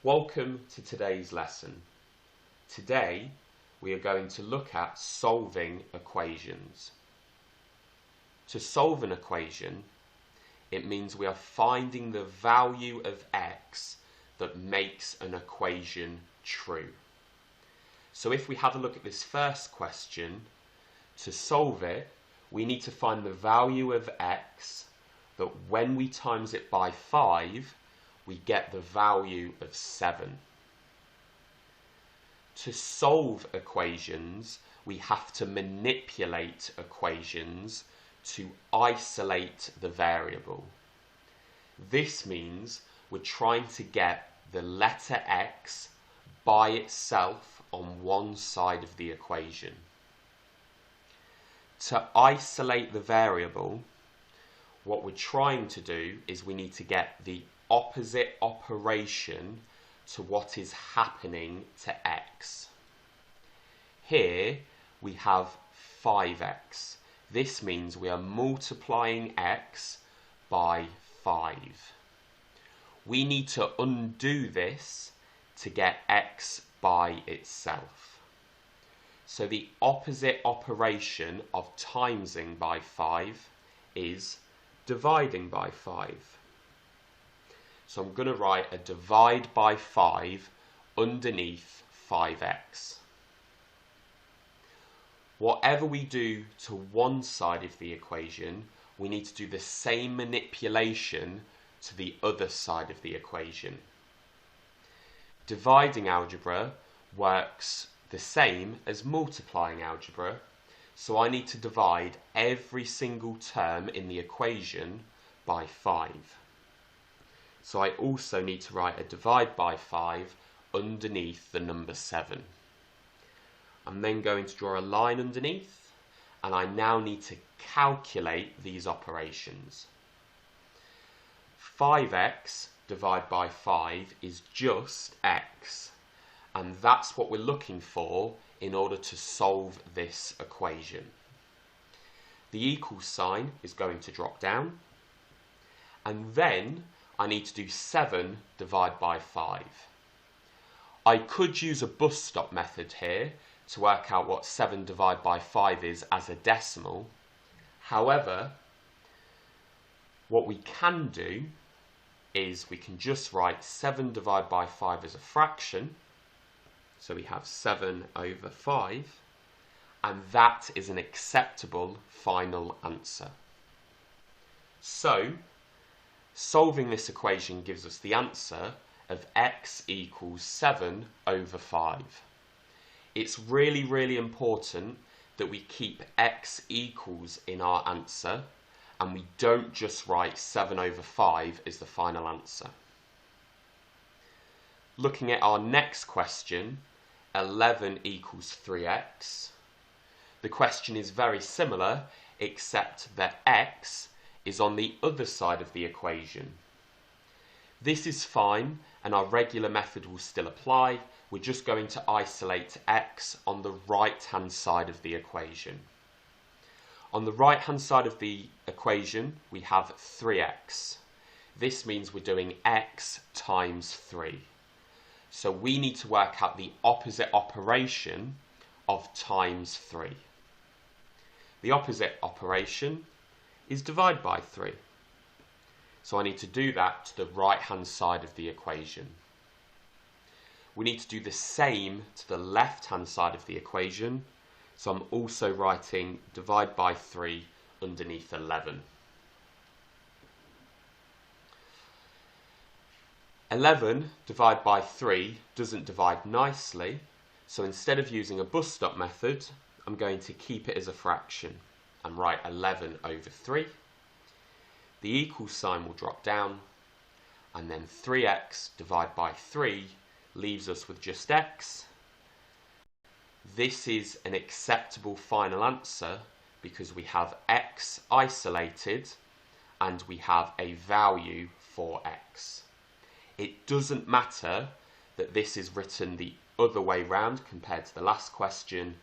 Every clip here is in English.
Welcome to today's lesson. Today we are going to look at solving equations. To solve an equation, it means we are finding the value of x that makes an equation true. So if we have a look at this first question, to solve it, we need to find the value of x that when we times it by 5, we get the value of 7. To solve equations, we have to manipulate equations to isolate the variable. This means we're trying to get the letter x by itself on one side of the equation. To isolate the variable, what we're trying to do is we need to get the opposite operation to what is happening to x. Here we have 5x. This means we are multiplying x by 5. We need to undo this to get x by itself. So the opposite operation of timesing by 5 is dividing by 5. So I'm going to write a divide by 5 underneath 5x. Whatever we do to one side of the equation, we need to do the same manipulation to the other side of the equation. Dividing algebra works the same as multiplying algebra, so I need to divide every single term in the equation by 5. So I also need to write a divide by 5 underneath the number 7. I'm then going to draw a line underneath, and I now need to calculate these operations. 5x divided by 5 is just x, and that's what we're looking for in order to solve this equation. The equal sign is going to drop down, and then I need to do 7 divided by 5. I could use a bus stop method here to work out what 7 divided by 5 is as a decimal. However, what we can do is we can just write 7 divided by 5 as a fraction. So we have 7 over 5, and that is an acceptable final answer. So, solving this equation gives us the answer of x equals 7 over 5. It's really important that we keep x equals in our answer, and we don't just write 7 over 5 as the final answer. Looking at our next question, 11 equals 3x. The question is very similar, except that x is on the other side of the equation. This is fine, and our regular method will still apply. We're just going to isolate x on the right-hand side of the equation. On the right-hand side of the equation, we have 3x. This means we're doing x times 3. So we need to work out the opposite operation of times 3. The opposite operation is divide by 3. So I need to do that to the right-hand side of the equation. We need to do the same to the left-hand side of the equation. So I'm also writing divide by 3 underneath 11. 11 divided by 3 doesn't divide nicely, so instead of using a bus stop method, I'm going to keep it as a fraction and write 11 over 3. The equal sign will drop down, and then 3x divided by 3 leaves us with just x. This is an acceptable final answer because we have x isolated and we have a value for x. It doesn't matter that this is written the other way round compared to the last question.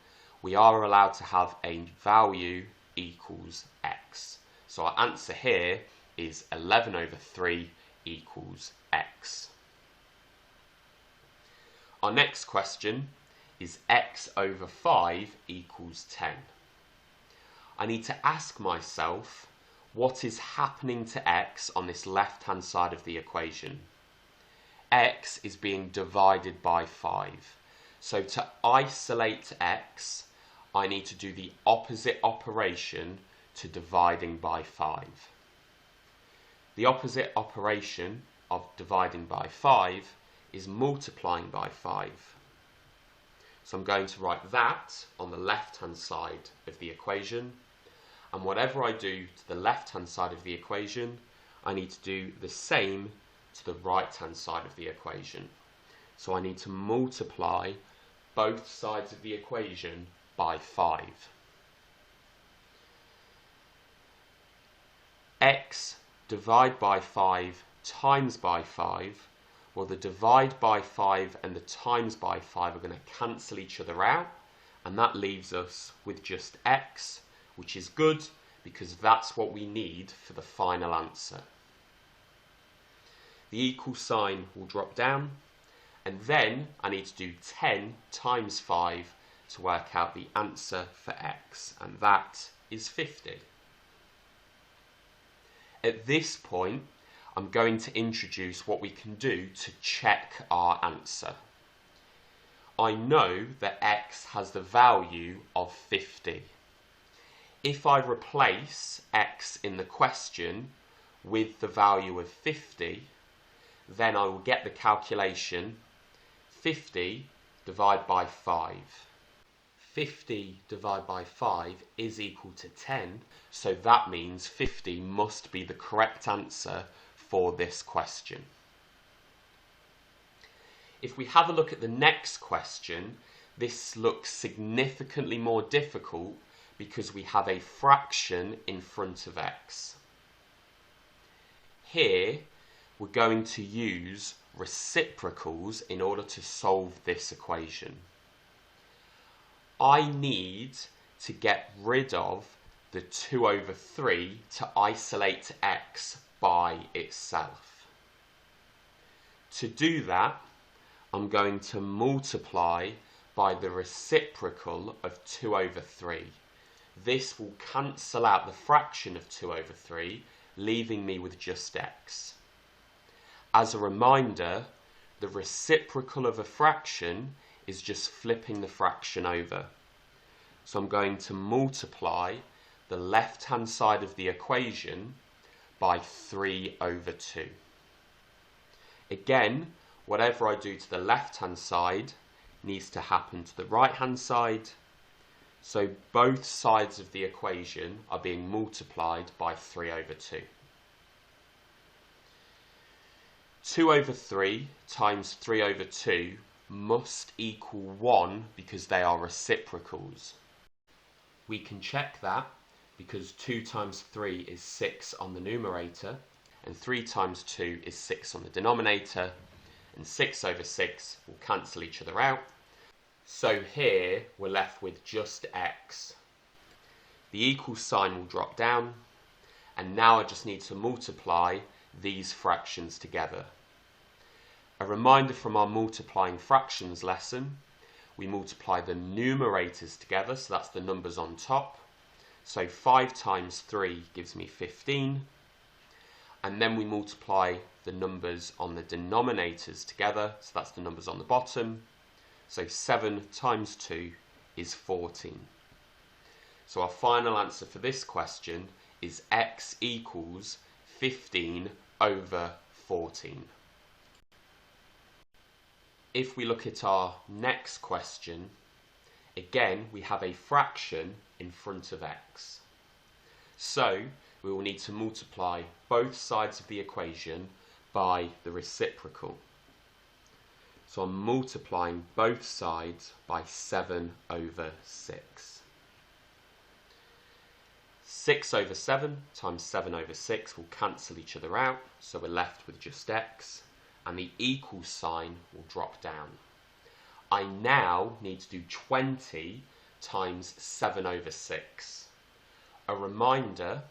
We are allowed to have a value equals x. So our answer here is 11 over 3 equals x. Our next question is x over 5 equals 10. I need to ask myself what is happening to x on this left-hand side of the equation. X is being divided by 5. So to isolate x, I need to do the opposite operation to dividing by 5. The opposite operation of dividing by 5 is multiplying by 5. So I'm going to write that on the left-hand side of the equation. And whatever I do to the left-hand side of the equation, I need to do the same to the right-hand side of the equation. So I need to multiply both sides of the equation by 5. X divide by 5 times by 5, well, the divide by 5 and the times by 5 are going to cancel each other out, and that leaves us with just x, which is good because that's what we need for the final answer. The equal sign will drop down, and then I need to do 10 times 5 to work out the answer for x, and that is 50. At this point, I'm going to introduce what we can do to check our answer. I know that x has the value of 50. If I replace x in the question with the value of 50, then I will get the calculation 50 divided by 5. 50 divided by 5 is equal to 10, so that means 50 must be the correct answer for this question. If we have a look at the next question, this looks significantly more difficult because we have a fraction in front of x. Here, we're going to use reciprocals in order to solve this equation. I need to get rid of the 2 over 3 to isolate x by itself. To do that, I'm going to multiply by the reciprocal of 2 over 3. This will cancel out the fraction of 2 over 3, leaving me with just x. As a reminder, the reciprocal of a fraction is just flipping the fraction over. So I'm going to multiply the left-hand side of the equation by 3 over 2. Again, whatever I do to the left-hand side needs to happen to the right-hand side. So both sides of the equation are being multiplied by 3 over 2. 2 over 3 times 3 over 2 must equal 1 because they are reciprocals. We can check that because 2 times 3 is 6 on the numerator, and 3 times 2 is 6 on the denominator, and 6 over 6 will cancel each other out. So here we're left with just x. The equal sign will drop down, and now I just need to multiply these fractions together. A reminder from our multiplying fractions lesson, we multiply the numerators together, so that's the numbers on top. So 5 times 3 gives me 15. And then we multiply the numbers on the denominators together, so that's the numbers on the bottom. So 7 times 2 is 14. So our final answer for this question is x equals 15 over 14. If we look at our next question, again we have a fraction in front of x. So we will need to multiply both sides of the equation by the reciprocal. So I'm multiplying both sides by 7 over 6. 6 over 7 times 7 over 6 will cancel each other out, so we're left with just x, and the equal sign will drop down. I now need to do 20 times 7 over 6. A reminder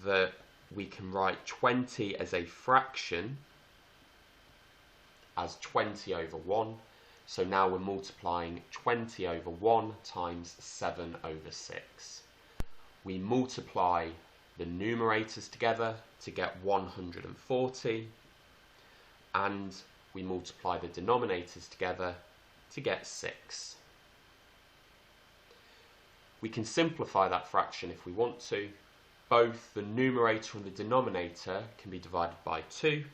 that we can write 20 as a fraction as 20 over 1. So now we're multiplying 20 over 1 times 7 over 6. We multiply the numerators together to get 140, and we multiply the denominators together to get 6. We can simplify that fraction if we want to. Both the numerator and the denominator can be divided by 2,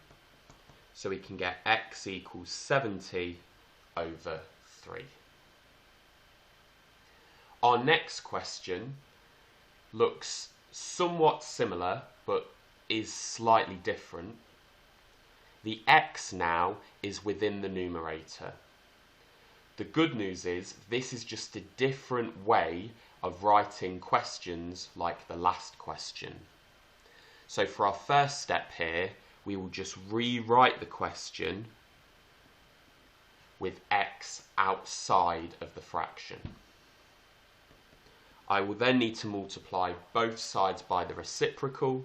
so we can get x equals 70 over 3. Our next question looks somewhat similar but is slightly different. The x now is within the numerator. The good news is this is just a different way of writing questions like the last question. So for our first step here, we will just rewrite the question with x outside of the fraction. I will then need to multiply both sides by the reciprocal,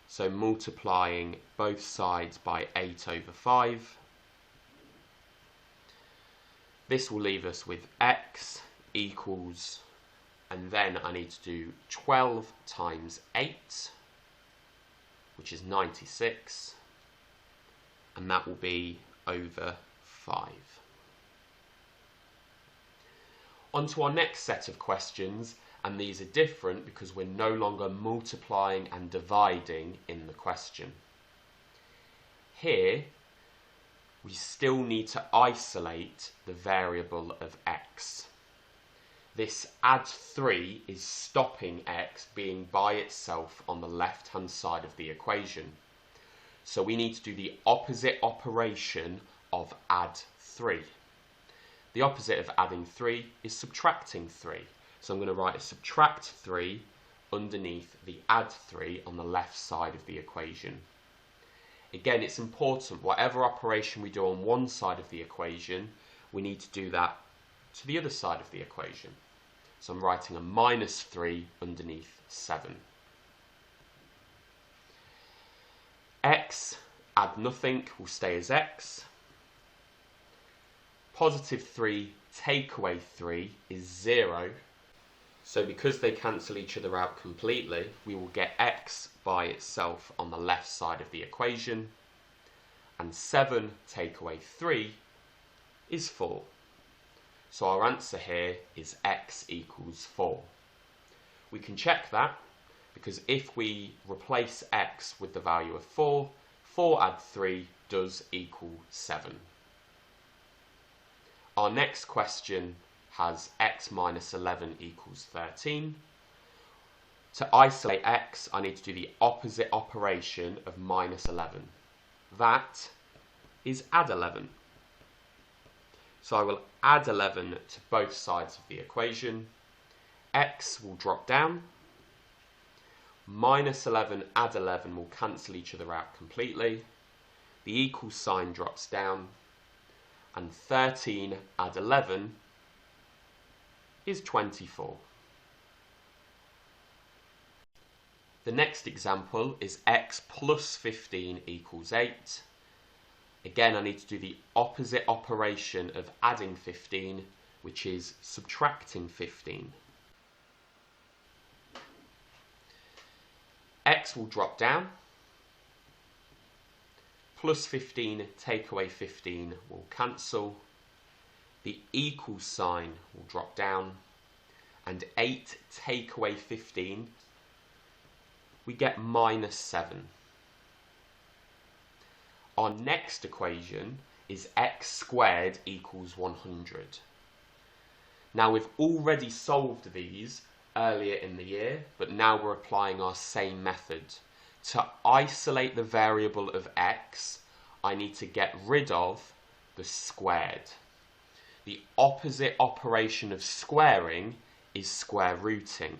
so multiplying both sides by 8 over 5. This will leave us with x equals, and then I need to do 12 times 8, which is 96, and that will be over 5. On to our next set of questions, and these are different because we're no longer multiplying and dividing in the question. Here, we still need to isolate the variable of x. This add 3 is stopping x being by itself on the left-hand side of the equation. So we need to do the opposite operation of add 3. The opposite of adding 3 is subtracting 3. So I'm going to write a subtract 3 underneath the add 3 on the left side of the equation. Again, it's important, whatever operation we do on one side of the equation, we need to do that to the other side of the equation. So I'm writing a minus 3 underneath 7. X, add nothing, will stay as x. Positive 3 take away 3 is 0. So because they cancel each other out completely, we will get x by itself on the left side of the equation. And 7 take away 3 is 4. So our answer here is x equals 4. We can check that because if we replace x with the value of 4, 4 add 3 does equal 7. Our next question has x minus 11 equals 13. To isolate x, I need to do the opposite operation of minus 11. That is add 11. So I will add 11 to both sides of the equation. X will drop down. Minus 11 add 11 will cancel each other out completely. The equal sign drops down. And 13 add 11 is 24. The next example is x plus 15 equals 8. Again, I need to do the opposite operation of adding 15, which is subtracting 15. X will drop down. Plus 15 take away 15 will cancel. The equal sign will drop down. And 8 take away 15, we get minus 7. Our next equation is x squared equals 100. Now we've already solved these earlier in the year, but now we're applying our same method. To isolate the variable of x, I need to get rid of the squared. The opposite operation of squaring is square rooting.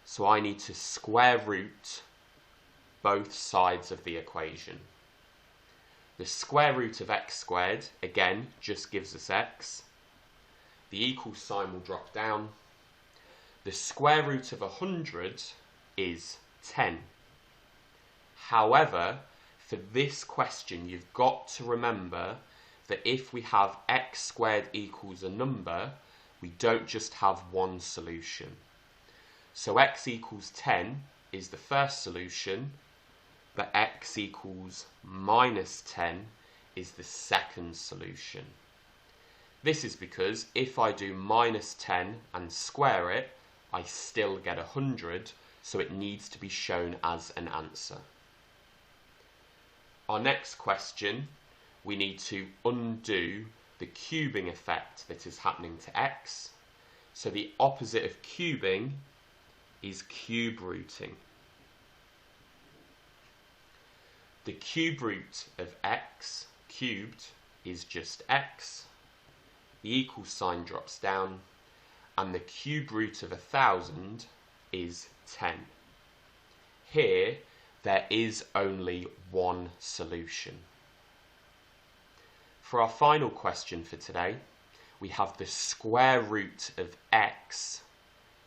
So I need to square root both sides of the equation. The square root of x squared, again, just gives us x. The equal sign will drop down. The square root of 100 is 10. However, for this question, you've got to remember that if we have x squared equals a number, we don't just have one solution. So x equals 10 is the first solution, but x equals minus 10 is the second solution. This is because if I do minus 10 and square it, I still get 100, so it needs to be shown as an answer. Our next question, we need to undo the cubing effect that is happening to x. So the opposite of cubing is cube rooting. The cube root of x cubed is just x. The equal sign drops down, and the cube root of 1,000 is 10. Here, there is only one solution. For our final question for today, we have the square root of x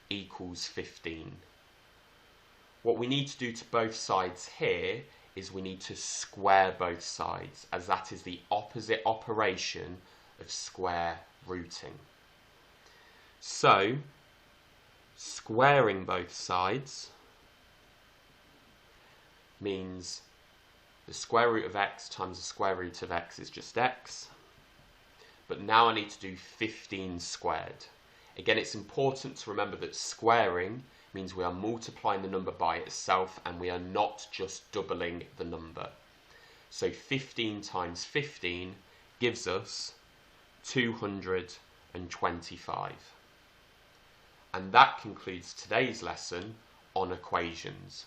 equals 15. What we need to do to both sides here is we need to square both sides, as that is the opposite operation of square rooting. So, squaring both sides means the square root of x times the square root of x is just x. But now I need to do 15 squared. Again, it's important to remember that squaring means we are multiplying the number by itself and we are not just doubling the number. So 15 times 15 gives us 225. And that concludes today's lesson on equations.